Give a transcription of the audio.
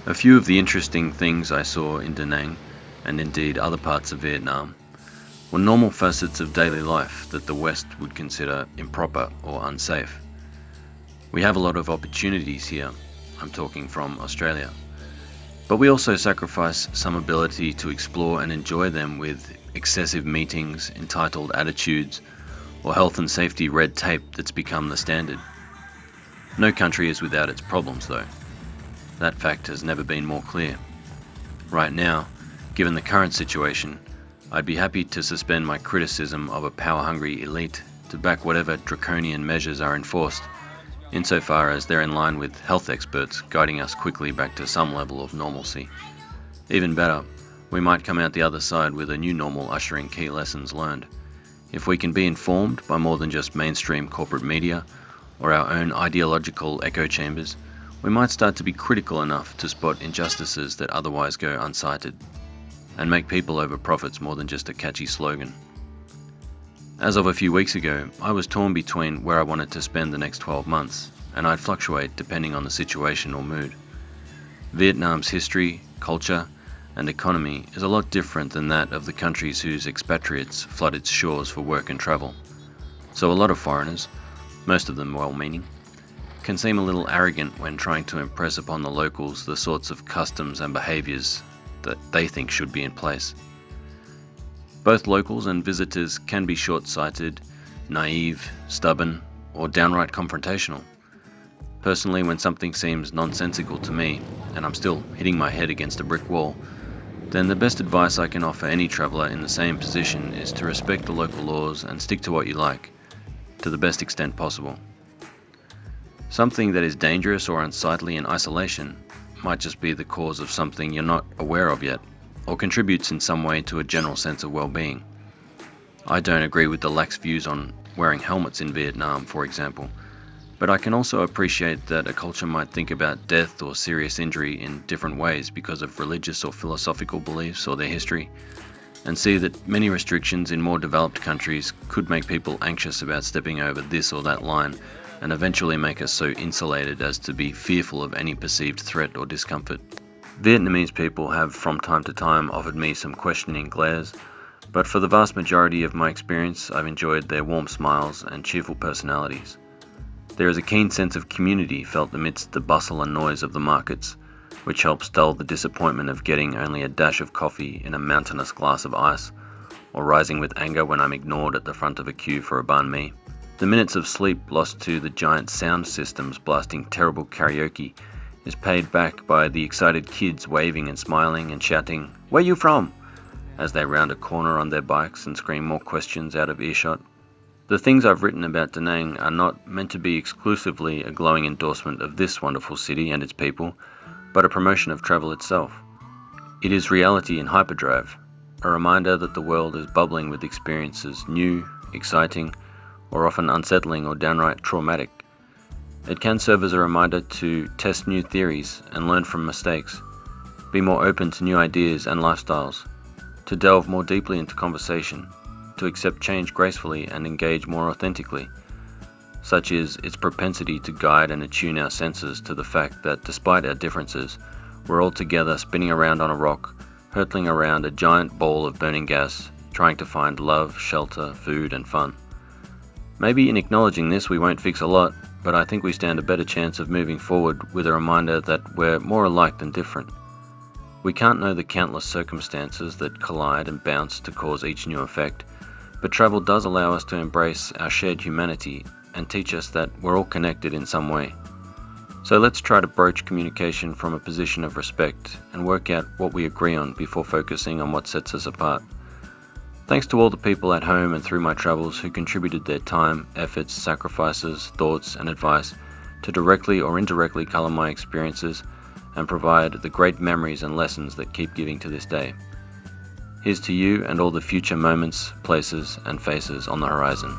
A few of the interesting things I saw in Da Nang, and indeed other parts of Vietnam, were normal facets of daily life that the West would consider improper or unsafe. We have a lot of opportunities here, I'm talking from Australia, but we also sacrifice some ability to explore and enjoy them with excessive meetings, entitled attitudes, or health and safety red tape that's become the standard. No country is without its problems though. That fact has never been more clear. Right now, given the current situation, I'd be happy to suspend my criticism of a power-hungry elite to back whatever draconian measures are enforced, insofar as they're in line with health experts guiding us quickly back to some level of normalcy. Even better, we might come out the other side with a new normal ushering key lessons learned. If we can be informed by more than just mainstream corporate media or our own ideological echo chambers, we might start to be critical enough to spot injustices that otherwise go unsighted, and make people over profits more than just a catchy slogan. As of a few weeks ago, I was torn between where I wanted to spend the next 12 months, and I'd fluctuate depending on the situation or mood. Vietnam's history, culture, and economy is a lot different than that of the countries whose expatriates flood its shores for work and travel. So a lot of foreigners, most of them well-meaning, can seem a little arrogant when trying to impress upon the locals the sorts of customs and behaviours that they think should be in place. Both locals and visitors can be short-sighted, naive, stubborn, or downright confrontational. Personally, when something seems nonsensical to me, and I'm still hitting my head against a brick wall, then the best advice I can offer any traveller in the same position is to respect the local laws and stick to what you like, to the best extent possible. Something that is dangerous or unsightly in isolation might just be the cause of something you're not aware of yet, or contributes in some way to a general sense of well-being. I don't agree with the lax views on wearing helmets in Vietnam, for example, but I can also appreciate that a culture might think about death or serious injury in different ways because of religious or philosophical beliefs or their history, and see that many restrictions in more developed countries could make people anxious about stepping over this or that line, and eventually make us so insulated as to be fearful of any perceived threat or discomfort. Vietnamese people have from time to time offered me some questioning glares, but for the vast majority of my experience I've enjoyed their warm smiles and cheerful personalities. There is a keen sense of community felt amidst the bustle and noise of the markets, which helps dull the disappointment of getting only a dash of coffee in a mountainous glass of ice, or rising with anger when I'm ignored at the front of a queue for a banh mi. The minutes of sleep lost to the giant sound systems blasting terrible karaoke is paid back by the excited kids waving and smiling and shouting, "Where you from?" as they round a corner on their bikes and scream more questions out of earshot. The things I've written about Da Nang are not meant to be exclusively a glowing endorsement of this wonderful city and its people, but a promotion of travel itself. It is reality in hyperdrive, a reminder that the world is bubbling with experiences new, exciting, or often unsettling or downright traumatic. It can serve as a reminder to test new theories and learn from mistakes, be more open to new ideas and lifestyles, to delve more deeply into conversation, to accept change gracefully and engage more authentically. Such is its propensity to guide and attune our senses to the fact that despite our differences, we're all together spinning around on a rock, hurtling around a giant ball of burning gas, trying to find love, shelter, food and fun. Maybe in acknowledging this we won't fix a lot, but I think we stand a better chance of moving forward with a reminder that we're more alike than different. We can't know the countless circumstances that collide and bounce to cause each new effect, but travel does allow us to embrace our shared humanity and teach us that we're all connected in some way. So let's try to broach communication from a position of respect and work out what we agree on before focusing on what sets us apart. Thanks to all the people at home and through my travels who contributed their time, efforts, sacrifices, thoughts and advice to directly or indirectly colour my experiences and provide the great memories and lessons that keep giving to this day. Here's to you and all the future moments, places and faces on the horizon.